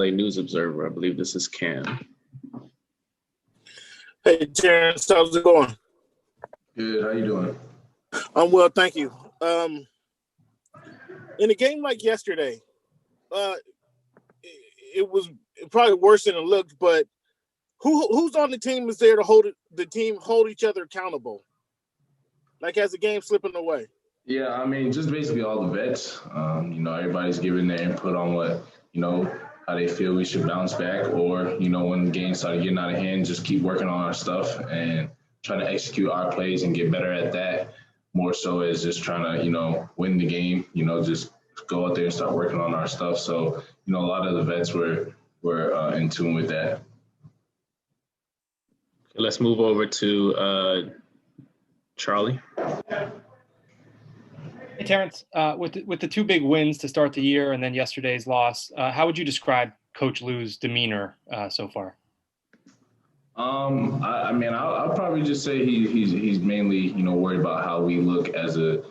LA News Observer. I believe this is Cam. Hey, Terence, how's it going? Good. How you doing? I'm well, thank you. In a game like yesterday, it was probably worse than it looked, but who's on the team is there to hold each other accountable? Like, as the game slipping away. Yeah, I mean, just basically all the vets. Everybody's giving their input on what, how they feel we should bounce back, or, when the game started getting out of hand, just keep working on our stuff and trying to execute our plays and get better at that, more so as just trying to, win the game, just go out there and start working on our stuff. So, a lot of the vets were in tune with that. Let's move over to Charlie. Hey, Terence, with the two big wins to start the year and then yesterday's loss, how would you describe Coach Lou's demeanor so far? I'll probably just say he's mainly, worried about how we look as a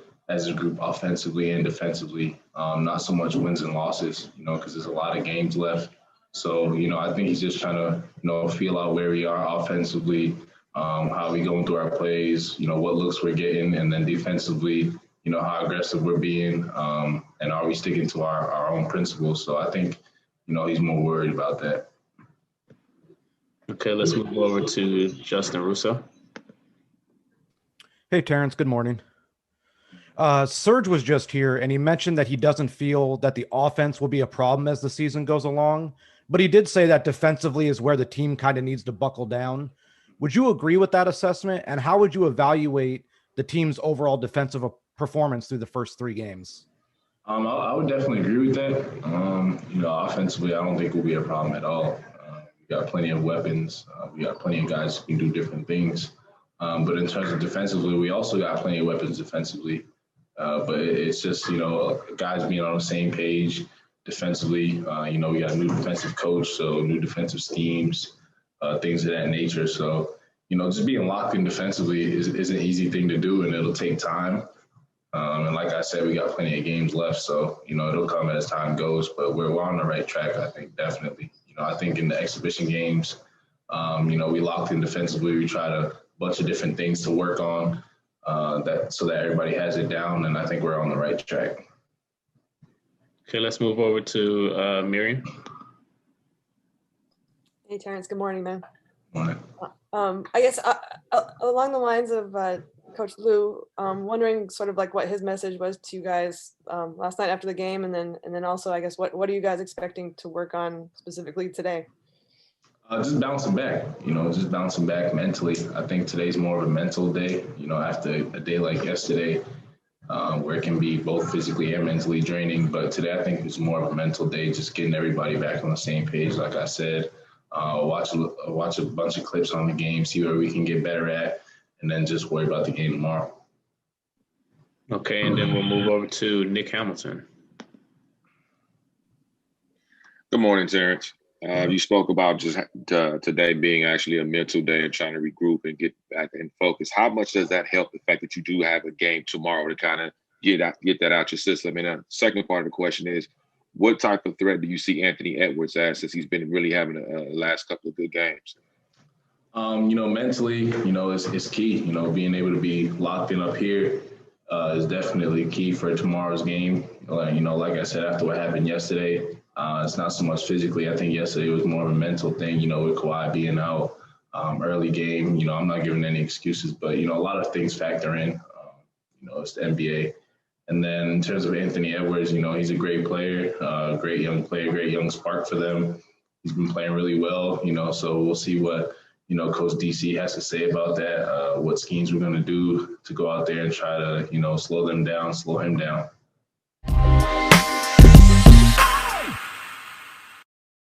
group offensively and defensively. Not so much wins and losses, because there's a lot of games left. So, I think he's just trying to, feel out where we are offensively, how we going through our plays, what looks we're getting, and then defensively, how aggressive we're being, and are we sticking to our own principles. So I think, he's more worried about that. Okay, let's move over to Justin Russo. Hey, Terence, good morning. Serge was just here, and he mentioned that he doesn't feel that the offense will be a problem as the season goes along, but he did say that defensively is where the team kind of needs to buckle down. Would you agree with that assessment, and how would you evaluate the team's overall defensive performance through the first three games? I would definitely agree with that. Offensively, I don't think will be a problem at all. We got plenty of weapons. We got plenty of guys who can do different things. But in terms of defensively, we also got plenty of weapons defensively. But it's just, guys being on the same page defensively. We got a new defensive coach, so new defensive schemes, things of that nature. So, just being locked in defensively is an easy thing to do, and it'll take time. And like I said, we got plenty of games left, so, it'll come as time goes. But we're on the right track, I think, definitely. I think in the exhibition games, we locked in defensively. We tried a bunch of different things to work on so that everybody has it down, and I think we're on the right track. Okay, let's move over to Miriam. Hey, Terence. Good morning, man. Morning. I guess along the lines of Coach Lou, wondering sort of like what his message was to you guys last night after the game, and then also, I guess, what are you guys expecting to work on specifically today? Just bouncing back, just bouncing back mentally. I think today's more of a mental day, after a day like yesterday, where it can be both physically and mentally draining. But today I think it's more of a mental day, just getting everybody back on the same page. Like I said, watch a bunch of clips on the game, see where we can get better at, and then just worry about the game tomorrow. Okay, and then we'll move over to Nick Hamilton. Good morning, Terence. You spoke about just today being actually a mental day and trying to regroup and get back in focus. How much does that help, the fact that you do have a game tomorrow, to kind of get that out your system? And the second part of the question is, what type of threat do you see Anthony Edwards as, since he's been really having a last couple of good games? Mentally, it's key. Being able to be locked in up here is definitely key for tomorrow's game. Like I said, after what happened yesterday, it's not so much physically. I think yesterday was more of a mental thing, with Kawhi being out, early game. I'm not giving any excuses, but, a lot of things factor in. It's the NBA. And then in terms of Anthony Edwards, he's a great player, great young player, great young spark for them. He's been playing really well, so we'll see what, Coach DC has to say about that, what schemes we're going to do to go out there and try to, slow him down.